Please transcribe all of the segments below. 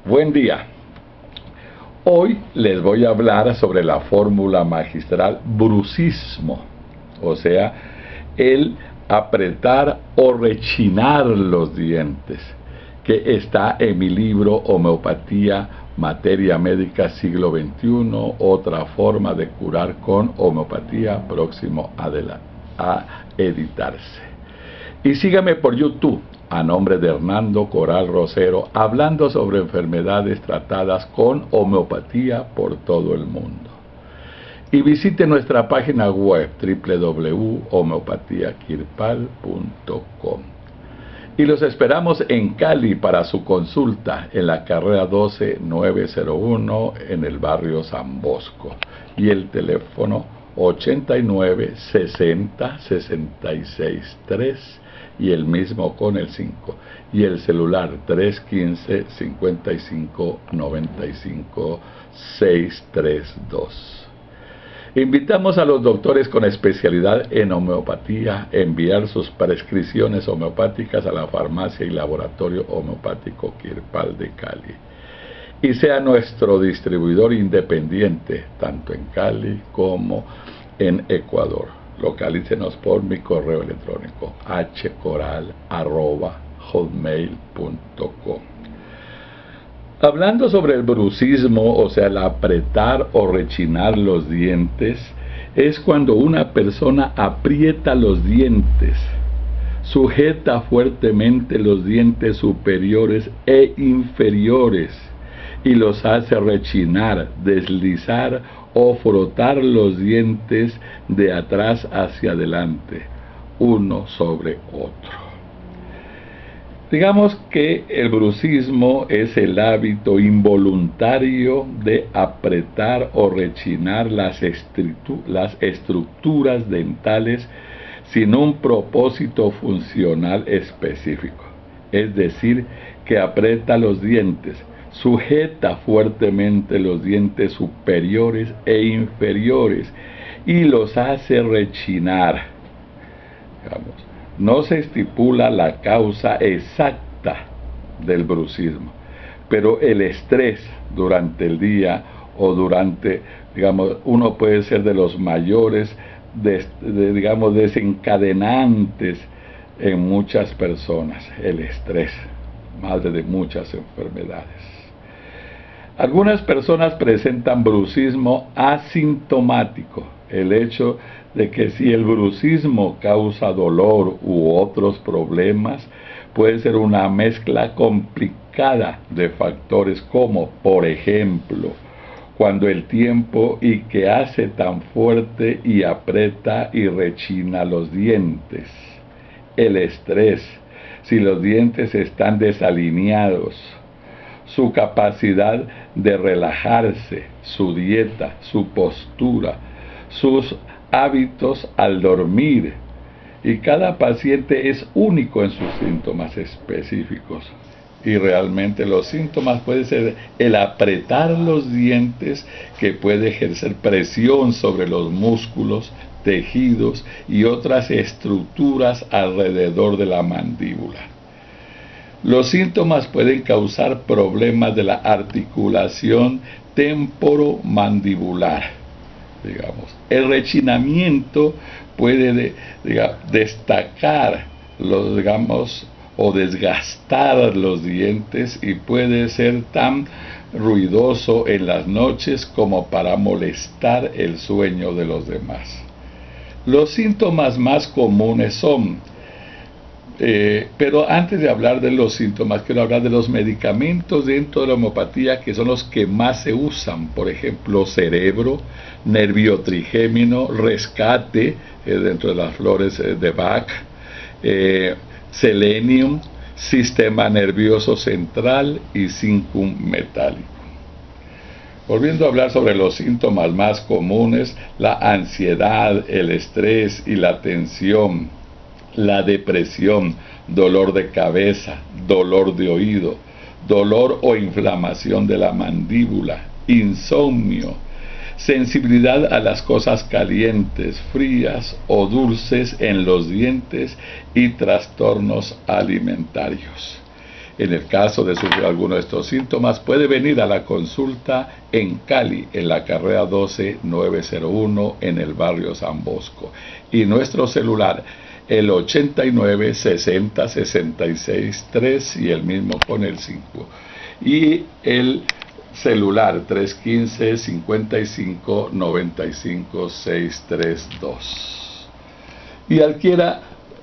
Buen día. Hoy les voy a hablar sobre la fórmula magistral brucismo, o sea, el apretar o rechinar los dientes, que está en mi libro Homeopatía, Materia Médica Siglo XXI, otra forma de curar con homeopatía, próximo a editarse. Y sígame por YouTube a nombre de Hernando Coral Rosero, hablando sobre enfermedades tratadas con homeopatía por todo el mundo. Y visite nuestra página web www.homeopatiakirpal.com. Y los esperamos en Cali para su consulta en la carrera 12901 en el barrio San Bosco. Y el teléfono 89 60 66 3 y el mismo con el 5. Y el celular 315 55 95 632. Invitamos a los doctores con especialidad en homeopatía a enviar sus prescripciones homeopáticas a la farmacia y laboratorio homeopático Kirpal de Cali. Y sea nuestro distribuidor independiente, tanto en Cali como en Ecuador. Localícenos por mi correo electrónico hcoral@hotmail.com. Hablando sobre el brucismo, o sea, el apretar o rechinar los dientes, es cuando una persona aprieta los dientes, sujeta fuertemente los dientes superiores e inferiores y los hace rechinar, deslizar o frotar los dientes de atrás hacia adelante, uno sobre otro. Digamos que el brucismo es el hábito involuntario de apretar o rechinar las estructuras dentales sin un propósito funcional específico. Es decir, que aprieta los dientes, sujeta fuertemente los dientes superiores e inferiores y los hace rechinar. Digamos, no se estipula la causa exacta del brucismo, pero el estrés durante el día o durante, digamos, uno puede ser de los mayores, digamos, desencadenantes en muchas personas, el estrés, madre de muchas enfermedades. Algunas personas presentan brucismo asintomático, el hecho de que si el brucismo causa dolor u otros problemas, puede ser una mezcla complicada de factores como, por ejemplo, cuando el tiempo y que hace tan fuerte y aprieta y rechina los dientes, el estrés, si los dientes están desalineados, su capacidad de relajarse, su dieta, su postura, sus hábitos al dormir, y cada paciente es único en sus síntomas específicos, y realmente los síntomas pueden ser el apretar los dientes, que puede ejercer presión sobre los músculos, tejidos y otras estructuras alrededor de la mandíbula. Los síntomas pueden causar problemas de la articulación temporomandibular. Digamos, el rechinamiento puede destacar o desgastar los dientes y puede ser tan ruidoso en las noches como para molestar el sueño de los demás. Los síntomas más comunes son, pero antes de hablar de los síntomas, quiero hablar de los medicamentos dentro de la homeopatía que son los que más se usan. Por ejemplo, cerebro, nervio trigémino, rescate, dentro de las flores de Bach, selenium, sistema nervioso central y zincum metálico. Volviendo a hablar sobre los síntomas más comunes, la ansiedad, el estrés y la tensión, la depresión, dolor de cabeza, dolor de oído, dolor o inflamación de la mandíbula, insomnio, sensibilidad a las cosas calientes, frías o dulces en los dientes y trastornos alimentarios. En el caso de sufrir alguno de estos síntomas, puede venir a la consulta en Cali, en la carrera 12901, en el barrio San Bosco. Y nuestro celular, el 89 60 66 3 y el mismo con el 5. Y el celular 315 55 95 632. Y adquiera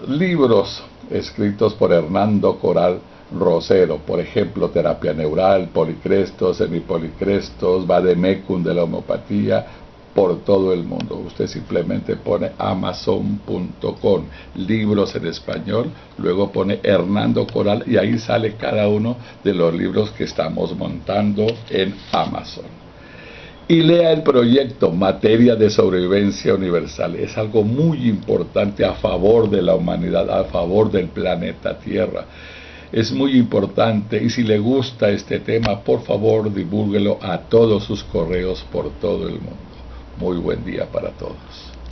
libros escritos por Hernando Coral Rosero, por ejemplo, terapia neural, policrestos, semipolicrestos, vademecum de la homeopatía, por todo el mundo. Usted simplemente pone amazon.com, libros en español, luego pone Hernando Coral y ahí sale cada uno de los libros que estamos montando en Amazon. Y lea el proyecto Materia de Sobrevivencia Universal. Es algo muy importante a favor de la humanidad, a favor del planeta Tierra. Es muy importante, y si le gusta este tema, por favor divúlguelo a todos sus correos por todo el mundo. Muy buen día para todos.